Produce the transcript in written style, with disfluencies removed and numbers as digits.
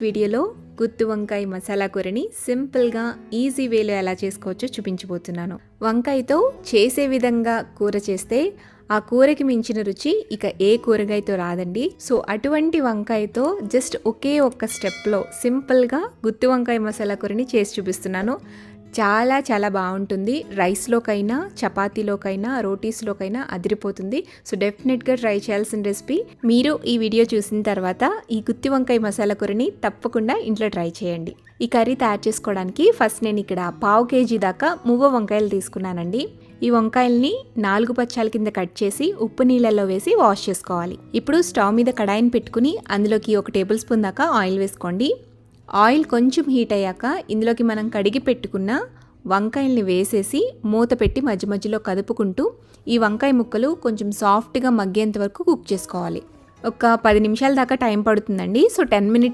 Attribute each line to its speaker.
Speaker 1: వీడియోలో గుత్తి వంకాయ మసాలా కూరని సింపుల్గా ఈజీ వేలో ఎలా చేసుకోవచ్చో చూపించబోతున్నాను. వంకాయతో చేసే విధంగా కూర చేస్తే ఆ కూరకి మించిన రుచి ఇక ఏ కూరగాయతో రాదండి. సో అటువంటి వంకాయతో జస్ట్ ఒకే ఒక్క స్టెప్లో సింపుల్గా గుత్తి వంకాయ మసాలా కూరని చేసి చూపిస్తున్నాను. చాలా చాలా బాగుంటుంది. రైస్లోకైనా, చపాతీలోకైనా, రోటీస్లోకైనా అదిరిపోతుంది. సో డెఫినెట్గా ట్రై చేయాల్సిన రెసిపీ. మీరు ఈ వీడియో చూసిన తర్వాత ఈ గుత్తి వంకాయ మసాలా కూరని తప్పకుండా ఇంట్లో ట్రై చేయండి. ఈ కర్రీ తయారు చేసుకోవడానికి ఫస్ట్ నేను ఇక్కడ 1/2 kg దాకా మువ్వ వంకాయలు తీసుకున్నానండి. ఈ వంకాయల్ని 4 పచ్చాల కింద కట్ చేసి ఉప్పు నీళ్ళల్లో వేసి వాష్ చేసుకోవాలి. ఇప్పుడు స్టవ్ మీద కడాయిని పెట్టుకుని అందులోకి 1 టేబుల్ స్పూన్ దాకా ఆయిల్ వేసుకోండి. ఆయిల్ కొంచెం హీట్ అయ్యాక ఇందులోకి మనం కడిగి పెట్టుకున్న వంకాయల్ని వేసేసి మూత పెట్టి మధ్య మధ్యలో కదుపుకుంటూ ఈ వంకాయ ముక్కలు కొంచెం సాఫ్ట్గా మగ్గేంత వరకు కుక్ చేసుకోవాలి. ఒక 10 నిమిషాల దాకా టైం పడుతుందండి. So 10 minutes